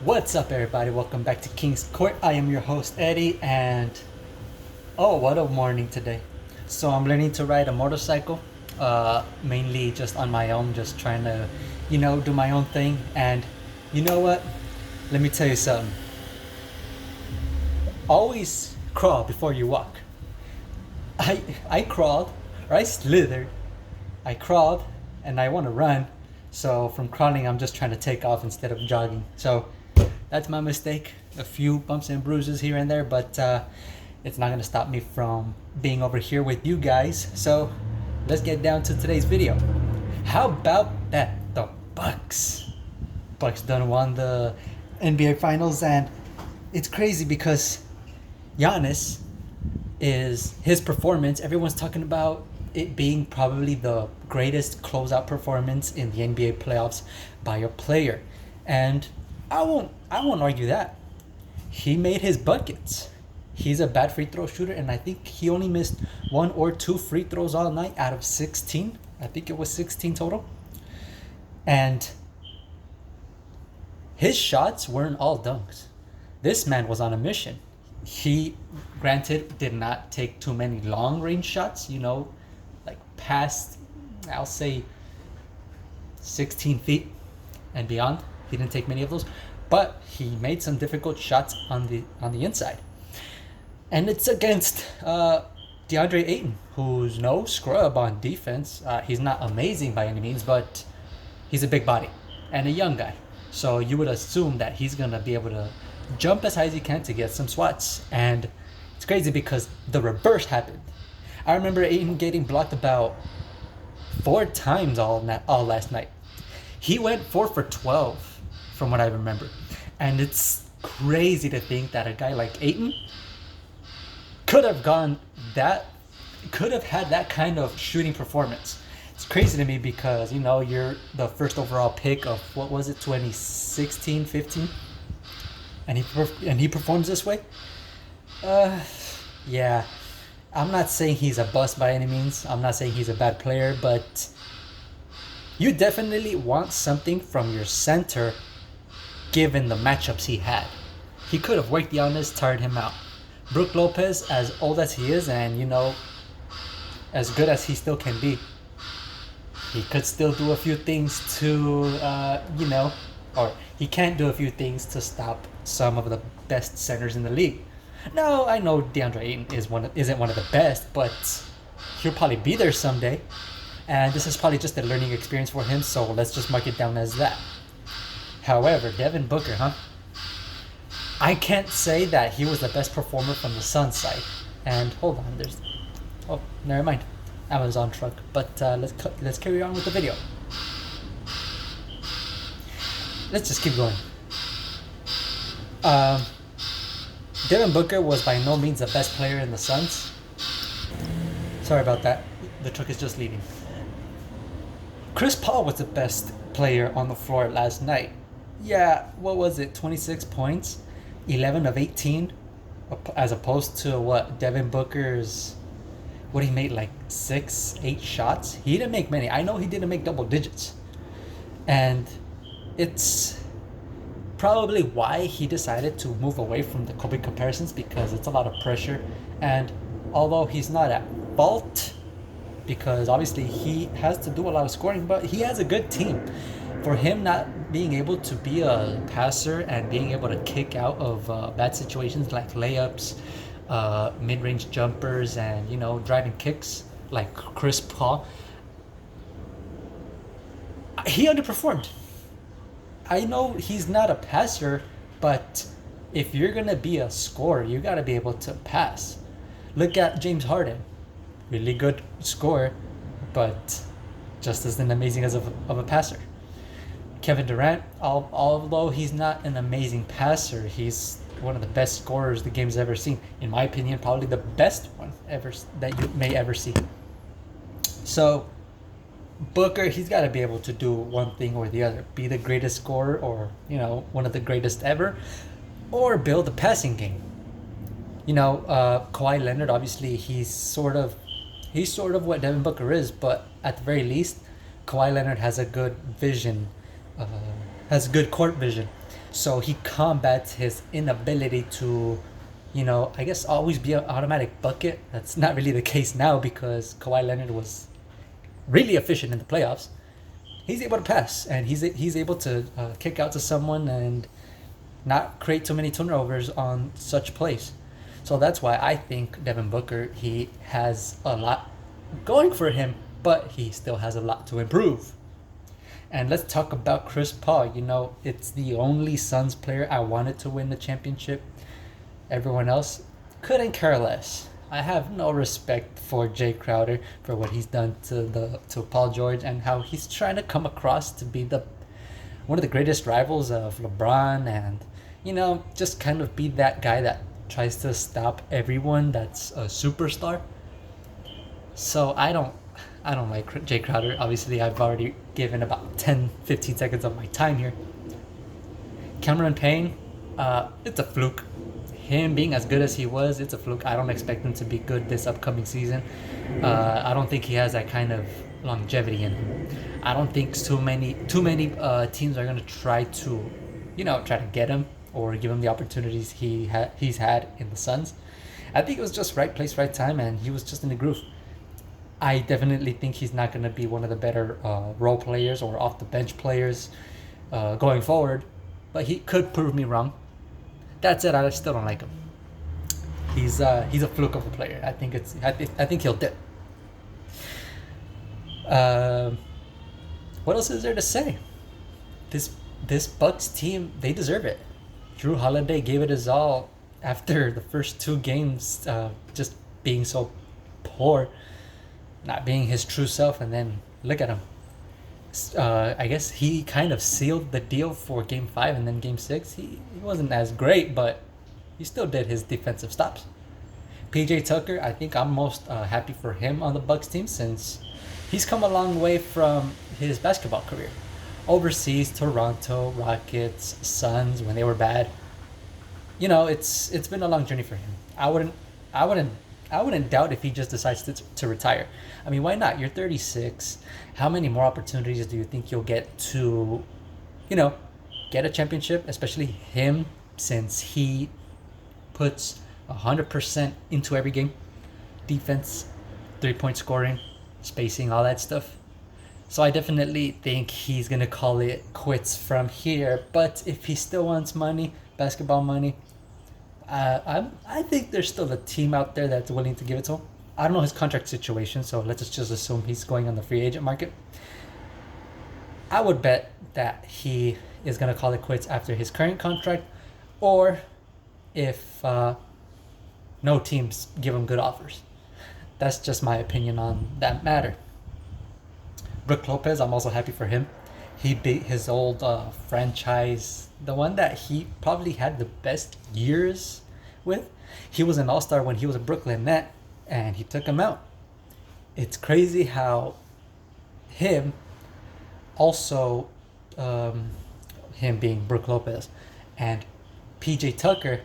What's up, everybody? Welcome back to King's Court. I am your host, Eddie, and oh, what a morning today. So, I'm learning to ride a motorcycle, mainly just on my own, just trying to, do my own thing. And you know what? Let me tell you something. Always crawl before you walk. I crawled, or I slithered. I crawled, and I want to run. So, from crawling, I'm just trying to take off instead of jogging. So, that's my mistake. A few bumps and bruises here and there, but it's not gonna stop me from being over here with you guys. So let's get down to today's video. How about that? The Bucks done won the NBA Finals, and it's crazy because Giannis is his performance. Everyone's talking about it being probably the greatest closeout performance in the NBA playoffs by a player, and I won't argue that. He made his buckets. He's a bad free throw shooter, and I think he only missed one or two free throws all night out of 16. I think it was 16 total. And his shots weren't all dunks. This man was on a mission. He, granted, did not take too many long range shots, like past, I'll say, 16 feet and beyond. He didn't take many of those, but he made some difficult shots on the inside, and it's against DeAndre Ayton, who's no scrub on defense. He's not amazing by any means, but he's a big body and a young guy, so you would assume that he's gonna be able to jump as high as he can to get some swats. And it's crazy because the reverse happened. I remember Ayton getting blocked about 4 times all last night. He went 4 for 12 from what I remember. And it's crazy to think that a guy like Ayton could have had that kind of shooting performance. It's crazy to me because, you're the first overall pick of, what was it, 2016, 15? And he performs this way? Yeah. I'm not saying he's a bust by any means. I'm not saying he's a bad player, but you definitely want something from your center given the matchups he had. He could have worked Giannis, tired him out. Brook Lopez, as old as he is and, as good as he still can be, he could still do a few things to, or he can't do a few things to stop some of the best centers in the league. No, I know DeAndre Ayton isn't one of the best, but he'll probably be there someday. And this is probably just a learning experience for him, so let's just mark it down as that. However, Devin Booker, I can't say that he was the best performer from the Suns side. And hold on, never mind, Amazon truck. But let's carry on with the video. Let's just keep going. Devin Booker was by no means the best player in the Suns. Sorry about that. The truck is just leaving. Chris Paul was the best player on the floor last night. Yeah, what was it? 26 points, 11 of 18, as opposed to what Devin Booker's. What he made, like 6-8 shots. He didn't make many. I know he didn't make double digits, and it's probably why he decided to move away from the Kobe comparisons, because it's a lot of pressure. And although he's not at fault, because obviously he has to do a lot of scoring, but he has a good team. For him not being able to be a passer and being able to kick out of bad situations like layups, mid-range jumpers, and driving kicks like Chris Paul, he underperformed. I know he's not a passer, but if you're gonna be a scorer, you gotta be able to pass. Look at James Harden, really good scorer, but just as amazing as of a passer. Kevin Durant, although he's not an amazing passer, he's one of the best scorers the game's ever seen. In my opinion, probably the best one ever that you may ever see. So Booker, he's got to be able to do one thing or the other: be the greatest scorer, or one of the greatest ever, or build a passing game. Kawhi Leonard, obviously, he's sort of what Devin Booker is, but at the very least, Kawhi Leonard has a good vision, has good court vision. So he combats his inability to, I guess always be an automatic bucket. That's not really the case now because Kawhi Leonard was really efficient in the playoffs. He's able to pass and he's able to kick out to someone and not create too many turnovers on such plays. So that's why I think Devin Booker, he has a lot going for him, but he still has a lot to improve. And let's talk about Chris Paul. It's the only Suns player I wanted to win the championship. Everyone else couldn't care less. I have no respect for Jay Crowder for what he's done to Paul George and how he's trying to come across to be the one of the greatest rivals of LeBron and just kind of be that guy that tries to stop everyone that's a superstar. So I don't like Jay Crowder. Obviously, I've already given about 10-15 seconds of my time here. Cameron Payne, it's a fluke. Him being as good as he was, it's a fluke. I don't expect him to be good this upcoming season. I don't think he has that kind of longevity in him. I don't think too many teams are gonna try to, try to get him or give him the opportunities he's had in the Suns. I think it was just right place, right time, and he was just in the groove. I definitely think he's not gonna be one of the better role players or off the bench players going forward, but he could prove me wrong. That said, I still don't like him. He's a fluke of a player. I think he'll dip. What else is there to say? This Bucks team, they deserve it. Drew Holiday gave it his all after the first two games, just being so poor, not being his true self, and then look at him. I guess he kind of sealed the deal for Game 5, and then Game 6, he wasn't as great, but he still did his defensive stops. PJ Tucker, I think I'm most happy for him on the Bucks team since he's come a long way from his basketball career. Overseas, Toronto, Rockets, Suns, when they were bad. It's been a long journey for him. I wouldn't doubt if he just decides to retire. I mean, why not? You're 36. How many more opportunities do you think you'll get to, get a championship? Especially him, since he puts 100% into every game. Defense, 3-point scoring, spacing, all that stuff. So I definitely think he's going to call it quits from here. But if he still wants money, basketball money, I think there's still a team out there that's willing to give it to him. I don't know his contract situation, so let's just assume he's going on the free agent market. I would bet that he is going to call it quits after his current contract, or if no teams give him good offers. That's just my opinion on that matter. Brook Lopez, I'm also happy for him. He beat his old franchise, the one that he probably had the best years with. He was an all-star when he was a Brooklyn Net, and he took him out. It's crazy how him, also him being Brook Lopez, and PJ Tucker,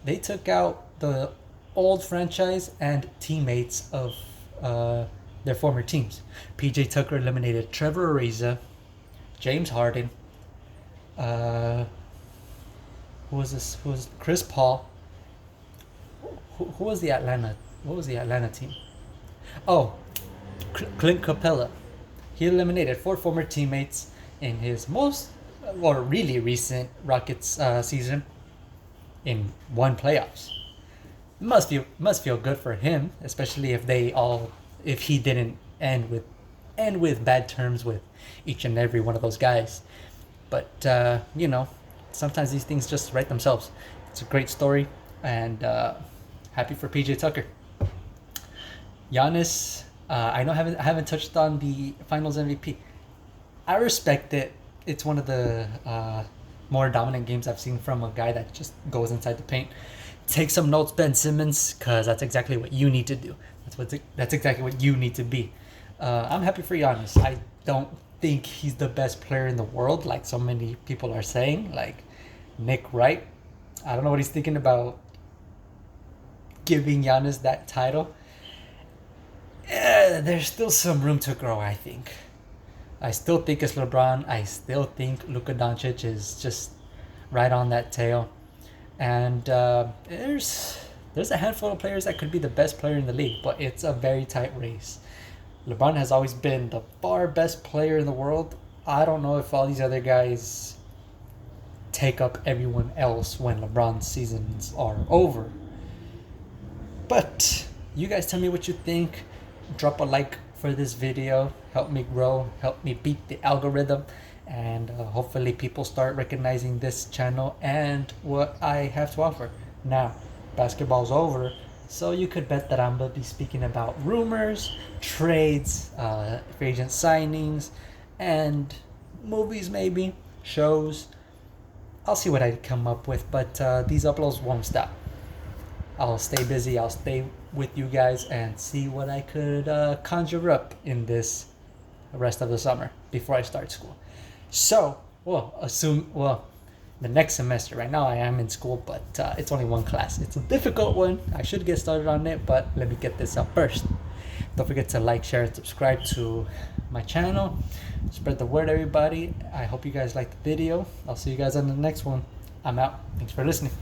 they took out the old franchise and teammates of their former teams. PJ Tucker eliminated Trevor Ariza, James Harden, who was this? Who was Chris Paul? Who was the Atlanta? What was the Atlanta team? Oh, Clint Capella. He eliminated 4 former teammates in his most, or really recent Rockets season in one playoffs. Must feel good for him, especially if he didn't end with bad terms with each and every one of those guys. But sometimes these things just write themselves. It's a great story, and happy for PJ Tucker. Giannis, I know I haven't touched on the Finals MVP. I respect it. It's one of the more dominant games I've seen from a guy that just goes inside the paint. Take some notes, Ben Simmons, because that's exactly what you need to do. That's exactly what you need to be. I'm happy for Giannis. I don't think he's the best player in the world, like so many people are saying, like Nick Wright. I don't know what he's thinking about giving Giannis that title. There's still some room to grow, I think. I still think it's LeBron. I still think Luka Doncic is just right on that tail. And there's a handful of players that could be the best player in the league, but it's a very tight race. LeBron has always been the far best player in the world. I don't know if all these other guys take up everyone else when LeBron's seasons are over. But you guys tell me what you think. Drop a like for this video. Help me grow. Help me beat the algorithm. And hopefully people start recognizing this channel and what I have to offer. Now, basketball's over, so you could bet that I'm going to be speaking about rumors, trades, free agent signings, and movies maybe, shows. I'll see what I come up with, but these uploads won't stop. I'll stay busy, I'll stay with you guys and see what I could conjure up in this rest of the summer before I start school. So, the next semester. Right now I am in school, but it's only one class. It's a difficult one. I should get started on it, but let me get this up first. Don't forget to like, share, and subscribe to my channel. Spread the word, everybody. I hope you guys liked the video. I'll see you guys on the next one. I'm out. Thanks for listening.